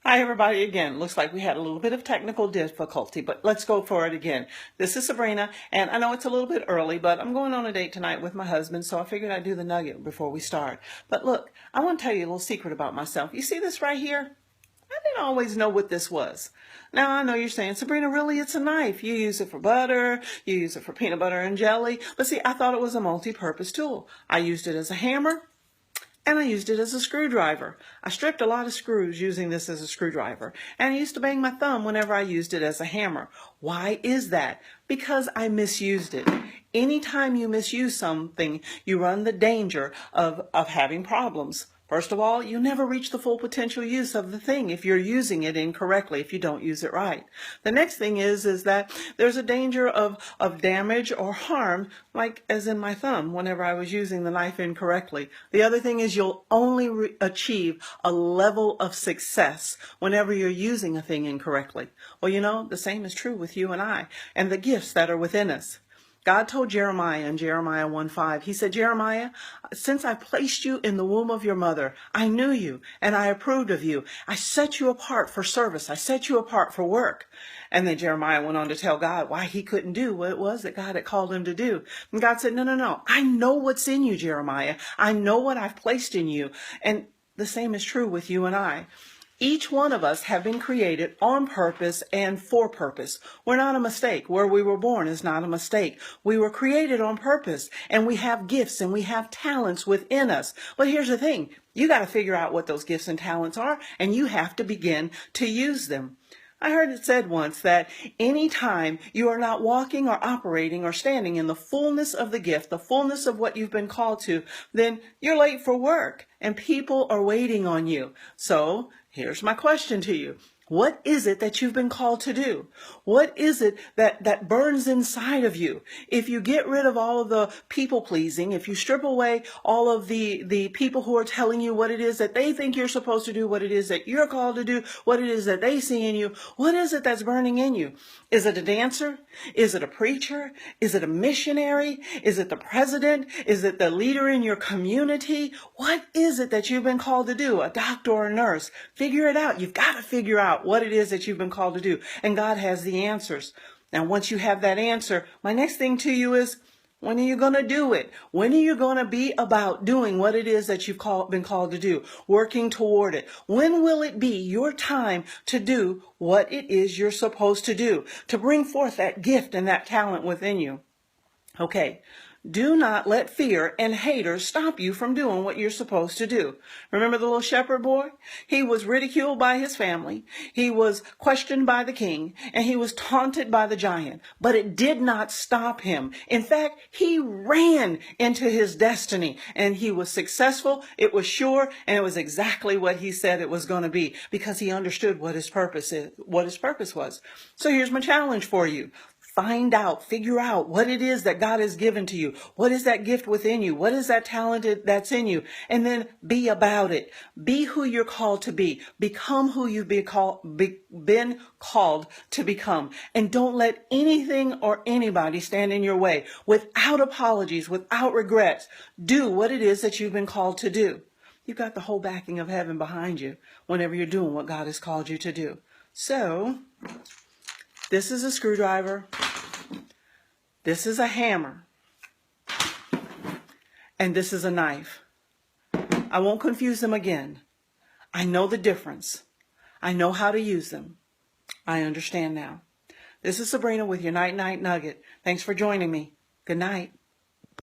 Hi, everybody. Again, looks like we had a little bit of technical difficulty, but let's go for it again. This is Sabrina, and I know it's a little bit early, but I'm going on a date tonight with my husband, so I figured I'd do the nugget before we start. But look, I want to tell you a little secret about myself. You see this right here? I didn't always know what this was. Now, I know you're saying, Sabrina, really, it's a knife. You use it for butter, you use it for peanut butter and jelly. But see, I thought it was a multi-purpose tool. I used it as a hammer, and I used it as a screwdriver. I stripped a lot of screws using this as a screwdriver. And I used to bang my thumb whenever I used it as a hammer. Why is that? Because I misused it. Anytime you misuse something, you run the danger of having problems. First of all, you never reach the full potential use of the thing if you're using it incorrectly, if you don't use it right. The next thing is that there's a danger of damage or harm, like as in my thumb, whenever I was using the knife incorrectly. The other thing is you'll only achieve a level of success whenever you're using a thing incorrectly. Well, you know, the same is true with you and I, and the gifts that are within us. God told Jeremiah in Jeremiah 1:5, he said, Jeremiah, since I placed you in the womb of your mother, I knew you and I approved of you. I set you apart for service. I set you apart for work. And then Jeremiah went on to tell God why he couldn't do what it was that God had called him to do. And God said, no. I know what's in you, Jeremiah. I know what I've placed in you. And the same is true with you and I. Each one of us have been created on purpose and for purpose. We're not a mistake. Where we were born is not a mistake. We were created on purpose, and we have gifts and we have talents within us. But here's the thing. You got to figure out what those gifts and talents are, and you have to begin to use them. I heard it said once that anytime you are not walking or operating or standing in the fullness of the gift, the fullness of what you've been called to, then you're late for work and people are waiting on you. So here's my question to you. What is it that you've been called to do? What is it that burns inside of you? If you get rid of all of the people pleasing, if you strip away all of the people who are telling you what it is that they think you're supposed to do, what it is that you're called to do, what it is that they see in you, what is it that's burning in you? Is it a dancer? Is it a preacher? Is it a missionary? Is it the president? Is it the leader in your community? What is it that you've been called to do? A doctor or a nurse? Figure it out. You've got to figure out what it is that you've been called to do. And God has the answers. Now, once you have that answer, my next thing to you is, when are you going to do it? When are you going to be about doing what it is that you've been called to do, working toward it? When will it be your time to do what it is you're supposed to do, to bring forth that gift and that talent within you? Okay. Do not let fear and haters stop you from doing what you're supposed to do. Remember the little shepherd boy? He was ridiculed by his family. He was questioned by the king, and he was taunted by the giant. But it did not stop him. In fact, he ran into his destiny, and he was successful. It was sure, and it was exactly what he said it was going to be, because he understood what his purpose was. So here's my challenge for you. Find out, figure out what it is that God has given to you. What is that gift within you? What is that talent that's in you? And then be about it. Be who you're called to be. Become who you've been called to become. And don't let anything or anybody stand in your way. Without apologies, without regrets, do what it is that you've been called to do. You've got the whole backing of heaven behind you whenever you're doing what God has called you to do. So, this is a screwdriver. This is a hammer. And this is a knife. I won't confuse them again. I know the difference. I know how to use them. I understand now. This is Sabrina with your Night Nugget. Thanks for joining me. Good night.